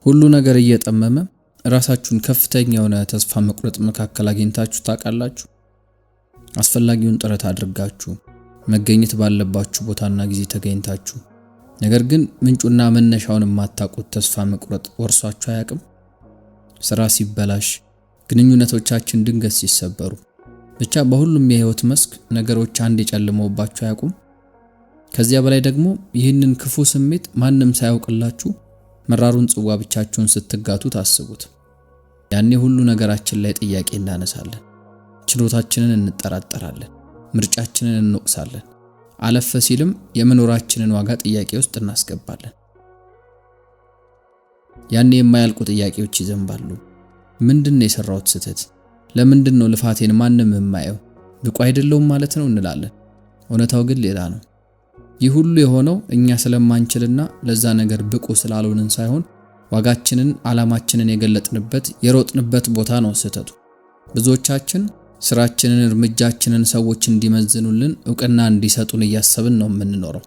ሁሉ ነገር እየጠመመ ራሳችሁን ከፍተኛ የሆነ ተስፋ መቁረጥ መካከል አግኝታችሁ ታውቃላችሁ? አስፈላጊውን ጥረት አድርጋችሁ መገኘት ባለባችሁ ቦታና ጊዜ ተገኝታችሁ ነገር ግን ምንጩና መነሻውን የማታውቁት ተስፋ መቁረጥ ወርሷችሁ አያውቅም? ስራ ሲበላሽ፣ ግንኙነቶቻችን ድንገት ሲሰበሩ፣ ብቻ በሁሉም የህይወት መስክ ነገሮች አንድ የጨልመውባችሁ አያውቁም? ከዚያ በላይ ደግሞ ይህንን ክፉ ስሜት ማንም ሳያውቅላችሁ መራሩን ጽዋ ብቻችሁን ስትጋቱ ታስቡት። ያኔ ሁሉ ነገራችን ላይ ጥያቄ እናነሳለን። ችሎታችንን እንጠራጠራለን። ምርጫችንን እንወቅሳለን። አለፈ ሲልም የመኖራችንን ዋጋ ጥያቄ ውስጥ እናስገባለን። ያኔ የማያልቁ ጥያቄዎች ይዘንባሉ። ምንድነው የሰራሁት ስህተት? ለምንድነው ልፋቴን ማንም የማየው? ብቁ አይደለሁም ማለት ነው እንላለን። እውነታው ግን ሌላ ነው። ይህ ሁሉ የሆነው እኛ ስለማንችልና ለዛ ነገር ብቁ ስላልሆንን ሳይሆን ዋጋችንን፣ ዓላማችንን የገለጥንበት የሮጥንበት ቦታ ነው ስህተቱ። ብዙዎቻችን ስራችንን፣ እርምጃችንን ሰዎች እንዲመዝኑልን፣ ዕውቅና እንዲሰጡን እያሰብን ነው የምንኖረው።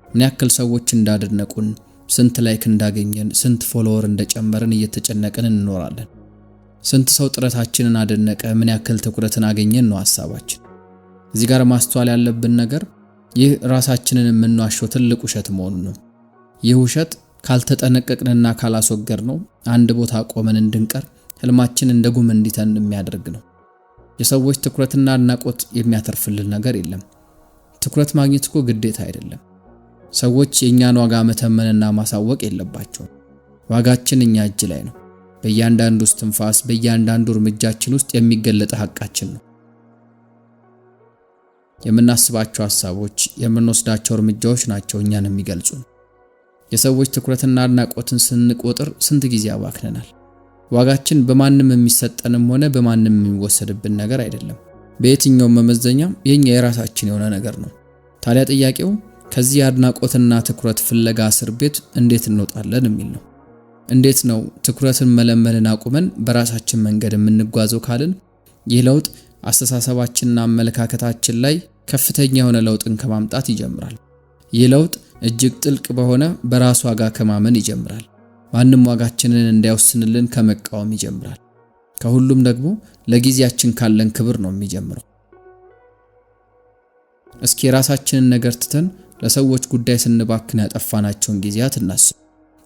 ምን ያክል ሰዎች እንዳደነቁን፣ ስንት ላይክ እንዳገኘን፣ ስንት ፎሎወር እንደጨመርን እየተጨነቅን እንኖራለን። ስንት ሰው ጥረታችንን አደነቀ፣ ምን ያክል ትኩረትን አገኘን ነው ሐሳባችን። እዚህ ጋር ማስተዋል ያለብን ነገር ይህ ራሳችንን የምንዋሸው ትልቅ ውሸት መሆኑን ነው። ይህ ውሸት ካልተጠነቀቅንና ካላስወገድነው አንድ ቦታ ቆመን እንድንቀር፣ ህልማችን እንደ ጉም እንዲተን የሚያደርግ ነው። የሰዎች ትኩረትና አድናቆት የሚያተርፍልን ነገር የለም። ትኩረት ማግኘት እኮ ግዴታ አይደለም። ሰዎች የኛን ዋጋ መተመንና ማሳወቅ የለባቸውም። ዋጋችን እኛ እጅ ላይ ነው። በእያንዳንዱ እስትንፋስ፣ በእያንዳንዱ እርምጃችን ውስጥ የሚገለጥ ሐቃችን ነው። የምናስባቸው ሐሳቦች፣ የምንወስዳቸው እርምጃዎች ናቸው እኛን የሚገልጹን። የሰዎች ትኩረትና አድናቆትን ስንቆጥር ስንት ጊዜ አባክነናል። ዋጋችን በማንም የሚሰጠንም ሆነ በማንም የሚወሰድብን ነገር አይደለም። በየትኛውም መመዘኛ የኛ የራሳችን የሆነ ነገር ነው። ታዲያ ጥያቄው ከዚህ አድናቆትና ትኩረት ፍለጋ እስር ቤት እንዴት እንወጣለን የሚል ነው። እንዴት ነው ትኩረትን መለመንን አቁመን በራሳችን መንገድ የምንጓዘው ካልን ይህ ለውጥ አስተሳሰባችንና አመለካከታችን ላይ ከፍተኛ የሆነ ለውጥን ከማምጣት ይጀምራል። ይህ ለውጥ እጅግ ጥልቅ በሆነ በራስ ዋጋ ከማመን ይጀምራል። ማንም ዋጋችንን እንዳይወስንልን ከመቃወም ይጀምራል። ከሁሉም ደግሞ ለጊዜያችን ካለን ክብር ነው የሚጀምረው። እስኪ የራሳችንን ነገር ትተን ለሰዎች ጉዳይ ስንባክን ያጠፋናቸውን ጊዜያት እናስብ።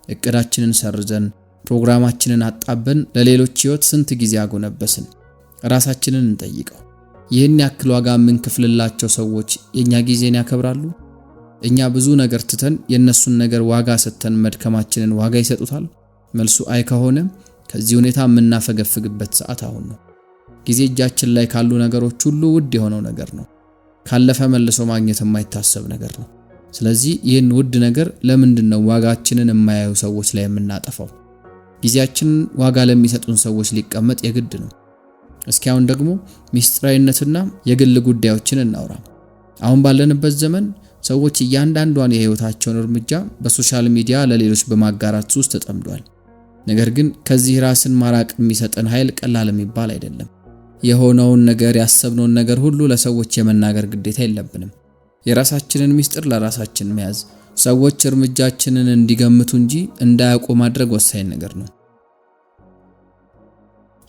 እቅዳችንን ሰርዘን ፕሮግራማችንን አጣበን ለሌሎች ህይወት ስንት ጊዜ አጎነበስን? ራሳችንን እንጠይቀው። ይህን ያክል ዋጋ የምንከፍልላቸው ሰዎች የኛ ጊዜን ያከብራሉ? እኛ ብዙ ነገር ትተን የነሱን ነገር ዋጋ ሰጥተን መድከማችንን ዋጋ ይሰጡታል? መልሱ አይ ከሆነ ከዚህ ሁኔታ የምናፈገፍግበት ሰዓት አሁን ነው። ጊዜ እጃችን ላይ ካሉ ነገሮች ሁሉ ውድ የሆነው ነገር ነው። ካለፈ መልሶ ማግኘት የማይታሰብ ነገር ነው። ስለዚህ ይህን ውድ ነገር ለምንድነው ዋጋችንን የማያዩ ሰዎች ላይ የምናጠፋው? ጊዜያችንን ዋጋ ለሚሰጡን ሰዎች ሊቀመጥ የግድ ነው። እስኪ አሁን ደግሞ ሚስጥራዊነትና የግል ጉዳዮችን እናውራ። አሁን ባለንበት ዘመን ሰዎች እያንዳንዷን የህይወታቸውን እርምጃ በሶሻል ሚዲያ ለሌሎች በማጋራት ውስጥ ተጠምደዋል። ነገር ግን ከዚህ ራስን ማራቅ የሚሰጠን ኃይል ቀላል የሚባል አይደለም። የሆነውን ነገር፣ ያሰብነውን ነገር ሁሉ ለሰዎች የመናገር ግዴታ የለብንም። የራሳችንን ሚስጥር ለራሳችን መያዝ፣ ሰዎች እርምጃችንን እንዲገምቱ እንጂ እንዳያውቁ ማድረግ ወሳኝ ነገር ነው።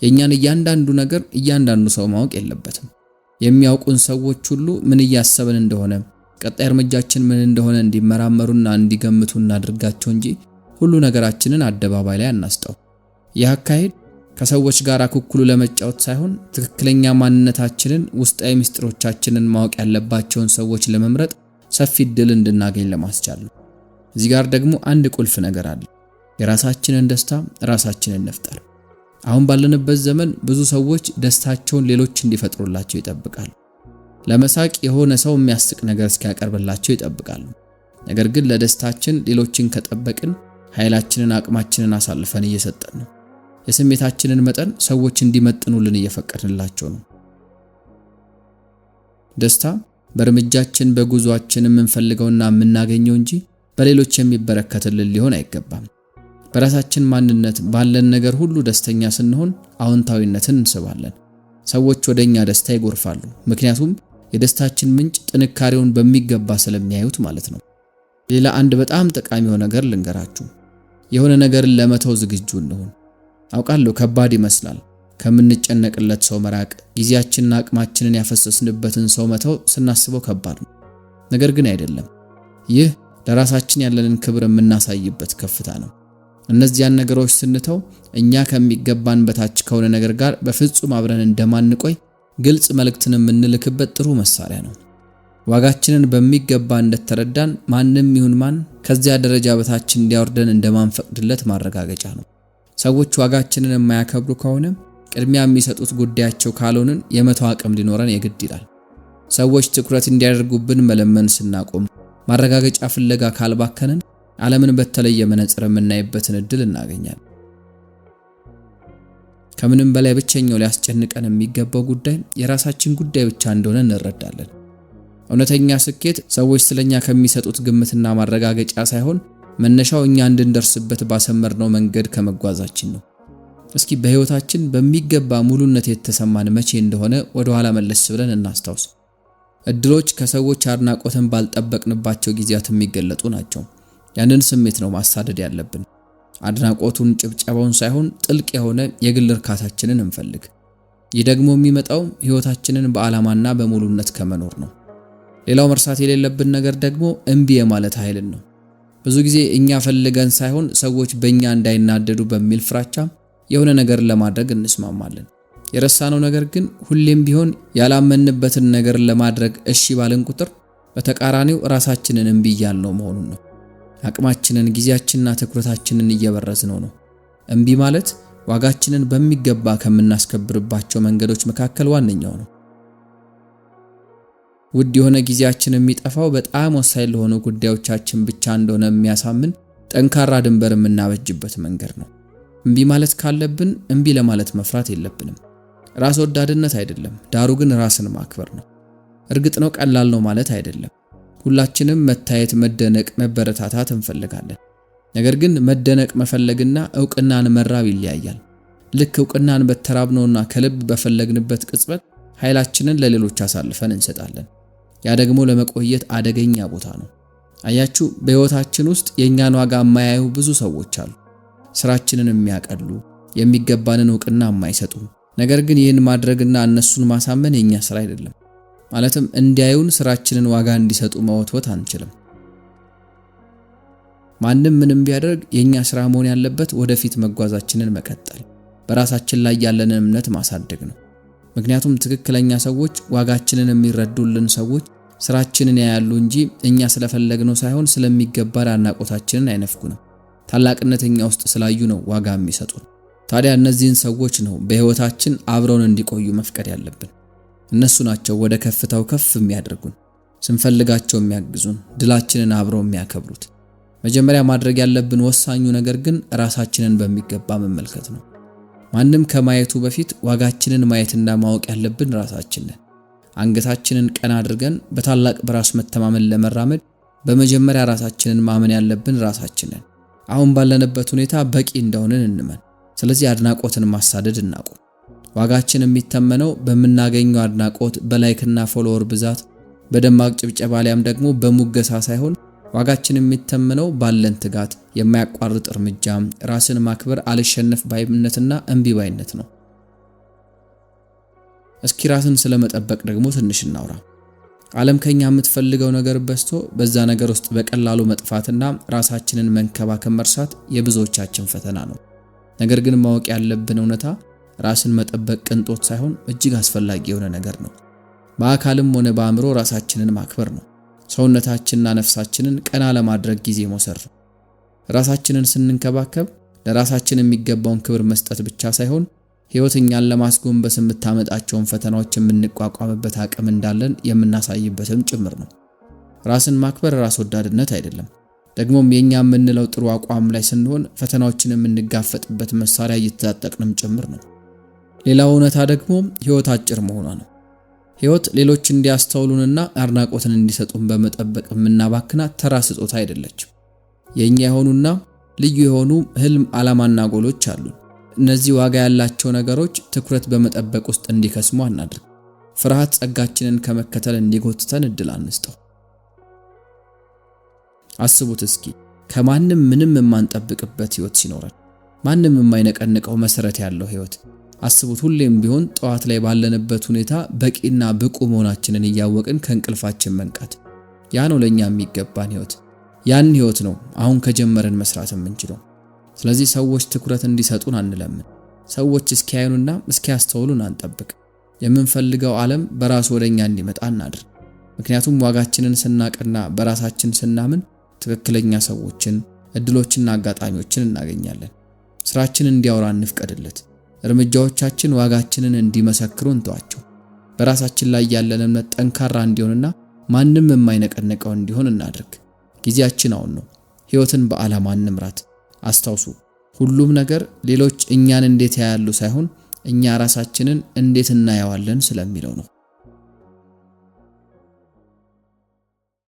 የኛን እያንዳንዱ ነገር እያንዳንዱ ሰው ማወቅ የለበትም። የሚያውቁን ሰዎች ሁሉ ምን እያሰብን እንደሆነ፣ ቀጣይ እርምጃችን ምን እንደሆነ እንዲመራመሩና እንዲገምቱ እናድርጋቸው እንጂ ሁሉ ነገራችንን አደባባይ ላይ አናስጠው። ይህ አካሄድ ከሰዎች ጋር አኩኩሉ ለመጫወት ሳይሆን ትክክለኛ ማንነታችንን፣ ውስጣዊ ምስጢሮቻችንን ማወቅ ያለባቸውን ሰዎች ለመምረጥ ሰፊ ዕድል እንድናገኝ ለማስቻል ነው። እዚህ ጋር ደግሞ አንድ ቁልፍ ነገር አለ። የራሳችንን ደስታ ራሳችንን እንፍጠር። አሁን ባለንበት ዘመን ብዙ ሰዎች ደስታቸውን ሌሎች እንዲፈጥሩላቸው ይጠብቃሉ። ለመሳቅ የሆነ ሰው የሚያስቅ ነገር እስኪያቀርብላቸው ይጠብቃሉ። ነገር ግን ለደስታችን ሌሎችን ከጠበቅን ኃይላችንን፣ አቅማችንን አሳልፈን እየሰጠን ነው። የስሜታችንን መጠን ሰዎች እንዲመጥኑልን እየፈቀድንላቸው ነው። ደስታ በእርምጃችን፣ በጉዟችን የምንፈልገውና የምናገኘው እንጂ በሌሎች የሚበረከትልን ሊሆን አይገባም። በራሳችን ማንነት ባለን ነገር ሁሉ ደስተኛ ስንሆን አዎንታዊነትን እንስባለን። ሰዎች ወደኛ ደስታ ይጎርፋሉ። ምክንያቱም የደስታችን ምንጭ ጥንካሬውን በሚገባ ስለሚያዩት ማለት ነው። ሌላ አንድ በጣም ጠቃሚው ነገር ልንገራችሁ። የሆነ ነገርን ለመተው ዝግጁ እንሁን። አውቃለሁ ከባድ ይመስላል። ከምንጨነቅለት ሰው መራቅ፣ ጊዜያችንና አቅማችንን ያፈሰስንበትን ሰው መተው ስናስበው ከባድ ነው። ነገር ግን አይደለም። ይህ ለራሳችን ያለንን ክብር የምናሳይበት ከፍታ ነው። እነዚያን ነገሮች ስንተው እኛ ከሚገባን በታች ከሆነ ነገር ጋር በፍጹም አብረን እንደማንቆይ ግልጽ መልእክትን የምንልክበት ጥሩ መሳሪያ ነው። ዋጋችንን በሚገባ እንደተረዳን ማንም ይሁን ማን ከዚያ ደረጃ በታች እንዲያወርደን እንደማንፈቅድለት ማረጋገጫ ነው። ሰዎች ዋጋችንን የማያከብሩ ከሆነ ቅድሚያ የሚሰጡት ጉዳያቸው ካልሆንን የመተው አቅም ሊኖረን የግድ ይላል። ሰዎች ትኩረት እንዲያደርጉብን መለመን ስናቆም፣ ማረጋገጫ ፍለጋ ካልባከንን ዓለምን በተለየ መነጽር የምናይበትን እድል እናገኛለን። ከምንም በላይ ብቸኛው ሊያስጨንቀን የሚገባው ጉዳይ የራሳችን ጉዳይ ብቻ እንደሆነ እንረዳለን። እውነተኛ ስኬት ሰዎች ስለኛ ከሚሰጡት ግምትና ማረጋገጫ ሳይሆን መነሻው እኛ እንድንደርስበት ባሰመርነው መንገድ ከመጓዛችን ነው። እስኪ በህይወታችን በሚገባ ሙሉነት የተሰማን መቼ እንደሆነ ወደ ኋላ መለስ ብለን እናስታውስ። እድሎች ከሰዎች አድናቆትን ባልጠበቅንባቸው ጊዜያት የሚገለጡ ናቸው። ያንን ስሜት ነው ማሳደድ ያለብን። አድናቆቱን፣ ጭብጨባውን ሳይሆን ጥልቅ የሆነ የግል እርካታችንን እንፈልግ። ይህ ደግሞ የሚመጣው ህይወታችንን በዓላማና በሙሉነት ከመኖር ነው። ሌላው መርሳት የሌለብን ነገር ደግሞ እምቢ የማለት ኃይልን ነው። ብዙ ጊዜ እኛ ፈልገን ሳይሆን ሰዎች በእኛ እንዳይናደዱ በሚል ፍራቻ የሆነ ነገር ለማድረግ እንስማማለን። የረሳነው ነገር ግን ሁሌም ቢሆን ያላመንበትን ነገር ለማድረግ እሺ ባልን ቁጥር በተቃራኒው ራሳችንን እምቢ እያልነው መሆኑን ነው። አቅማችንን፣ ጊዜያችንና ትኩረታችንን እየበረዝነው ነው። እምቢ ማለት ዋጋችንን በሚገባ ከምናስከብርባቸው መንገዶች መካከል ዋነኛው ነው። ውድ የሆነ ጊዜያችን የሚጠፋው በጣም ወሳኝ ለሆኑ ጉዳዮቻችን ብቻ እንደሆነ የሚያሳምን ጠንካራ ድንበር የምናበጅበት መንገድ ነው። እምቢ ማለት ካለብን እምቢ ለማለት መፍራት የለብንም። ራስ ወዳድነት አይደለም፣ ዳሩ ግን ራስን ማክበር ነው። እርግጥ ነው ቀላል ነው ማለት አይደለም። ሁላችንም መታየት፣ መደነቅ፣ መበረታታት እንፈልጋለን። ነገር ግን መደነቅ መፈለግና ዕውቅናን መራብ ይለያያል። ልክ ዕውቅናን በተራብነውና ከልብ በፈለግንበት ቅጽበት ኃይላችንን ለሌሎች አሳልፈን እንሰጣለን። ያ ደግሞ ለመቆየት አደገኛ ቦታ ነው። አያችሁ፣ በሕይወታችን ውስጥ የእኛን ዋጋ የማያዩ ብዙ ሰዎች አሉ። ስራችንን የሚያቀሉ፣ የሚገባንን ዕውቅና የማይሰጡ። ነገር ግን ይህን ማድረግና እነሱን ማሳመን የኛ ስራ አይደለም። ማለትም እንዲያዩን ስራችንን ዋጋ እንዲሰጡ መወትወት አንችልም። ማንም ምንም ቢያደርግ የኛ ስራ መሆን ያለበት ወደፊት መጓዛችንን መቀጠል፣ በራሳችን ላይ ያለንን እምነት ማሳደግ ነው። ምክንያቱም ትክክለኛ ሰዎች፣ ዋጋችንን የሚረዱልን ሰዎች ስራችንን ያያሉ እንጂ እኛ ስለፈለግነው ሳይሆን ስለሚገባን አድናቆታችንን አይነፍጉንም። ታላቅነተኛ ውስጥ ስላዩ ነው ዋጋ የሚሰጡን። ታዲያ እነዚህን ሰዎች ነው በህይወታችን አብረውን እንዲቆዩ መፍቀድ ያለብን። እነሱ ናቸው ወደ ከፍታው ከፍ የሚያደርጉን፣ ስንፈልጋቸው የሚያግዙን፣ ድላችንን አብረው የሚያከብሩት። መጀመሪያ ማድረግ ያለብን ወሳኙ ነገር ግን ራሳችንን በሚገባ መመልከት ነው። ማንም ከማየቱ በፊት ዋጋችንን ማየትና ማወቅ ያለብን ራሳችን ነን። አንገታችንን ቀና አድርገን በታላቅ በራስ መተማመን ለመራመድ በመጀመሪያ ራሳችንን ማመን ያለብን ራሳችን ነን። አሁን ባለንበት ሁኔታ በቂ እንደሆነን እንመን። ስለዚህ አድናቆትን ማሳደድ እናቁም። ዋጋችን የሚተመነው በምናገኘው አድናቆት፣ በላይክና ፎሎወር ብዛት፣ በደማቅ ጭብጨባ ላይም ደግሞ በሙገሳ ሳይሆን ዋጋችን የሚተመነው ባለን ትጋት፣ የማያቋርጥ እርምጃ፣ ራስን ማክበር፣ አልሸነፍ ባይነትና እምቢ ባይነት ነው። እስኪ ራስን ስለመጠበቅ ደግሞ ትንሽ እናውራ። ዓለም ከኛ የምትፈልገው ነገር በዝቶ በዛ ነገር ውስጥ በቀላሉ መጥፋትና ራሳችንን መንከባከብ መርሳት የብዙዎቻችን ፈተና ነው። ነገር ግን ማወቅ ያለብን እውነታ ራስን መጠበቅ ቅንጦት ሳይሆን እጅግ አስፈላጊ የሆነ ነገር ነው። በአካልም ሆነ በአእምሮ ራሳችንን ማክበር ነው። ሰውነታችንና ነፍሳችንን ቀና ለማድረግ ጊዜ መውሰድ ነው። ራሳችንን ስንንከባከብ ለራሳችን የሚገባውን ክብር መስጠት ብቻ ሳይሆን ሕይወት እኛን ለማስጎንበስ የምታመጣቸውን ፈተናዎች የምንቋቋምበት አቅም እንዳለን የምናሳይበትም ጭምር ነው። ራስን ማክበር ራስ ወዳድነት አይደለም። ደግሞም የኛ የምንለው ጥሩ አቋም ላይ ስንሆን ፈተናዎችን የምንጋፈጥበት መሳሪያ እየተጣጣቅንም ጭምር ነው። ሌላው እውነታ ደግሞ ሕይወት አጭር መሆኗ ነው። ሕይወት ሌሎች እንዲያስተውሉንና አድናቆትን እንዲሰጡን በመጠበቅ የምናባክናት ተራ ስጦታ አይደለችም። የኛ የሆኑና ልዩ የሆኑ ህልም፣ ዓላማና ጎሎች አሉን። እነዚህ ዋጋ ያላቸው ነገሮች ትኩረት በመጠበቅ ውስጥ እንዲከስሙ አናድርግ። ፍርሃት ጸጋችንን ከመከተል እንዲጎትተን እድል አንስጠው። አስቡት እስኪ ከማንም ምንም የማንጠብቅበት ህይወት ሲኖረን፣ ማንም የማይነቀንቀው መሰረት ያለው ህይወት። አስቡት፣ ሁሌም ቢሆን ጠዋት ላይ ባለንበት ሁኔታ በቂና ብቁ መሆናችንን እያወቅን ከእንቅልፋችን መንቃት። ያ ነው ለኛ የሚገባን ህይወት። ያን ህይወት ነው አሁን ከጀመረን መስራት የምንችለው። ስለዚህ ሰዎች ትኩረት እንዲሰጡን አንለምን። ሰዎች እስኪያዩንና እስኪያስተውሉን አንጠብቅ። የምንፈልገው ዓለም በራሱ ወደኛ እንዲመጣ እናድርግ። ምክንያቱም ዋጋችንን ስናቅና በራሳችን ስናምን ትክክለኛ ሰዎችን፣ እድሎችና አጋጣሚዎችን እናገኛለን። ስራችን እንዲያወራ እንፍቀድለት። እርምጃዎቻችን ዋጋችንን እንዲመሰክሩ እንተዋቸው። በራሳችን ላይ ያለን እምነት ጠንካራ እንዲሆንና ማንም የማይነቀንቀው እንዲሆን እናድርግ። ጊዜያችን አሁን ነው። ህይወትን በዓላማ እንምራት። አስታውሱ፣ ሁሉም ነገር ሌሎች እኛን እንዴት ያያሉ ሳይሆን እኛ ራሳችንን እንዴት እናየዋለን ስለሚለው ነው።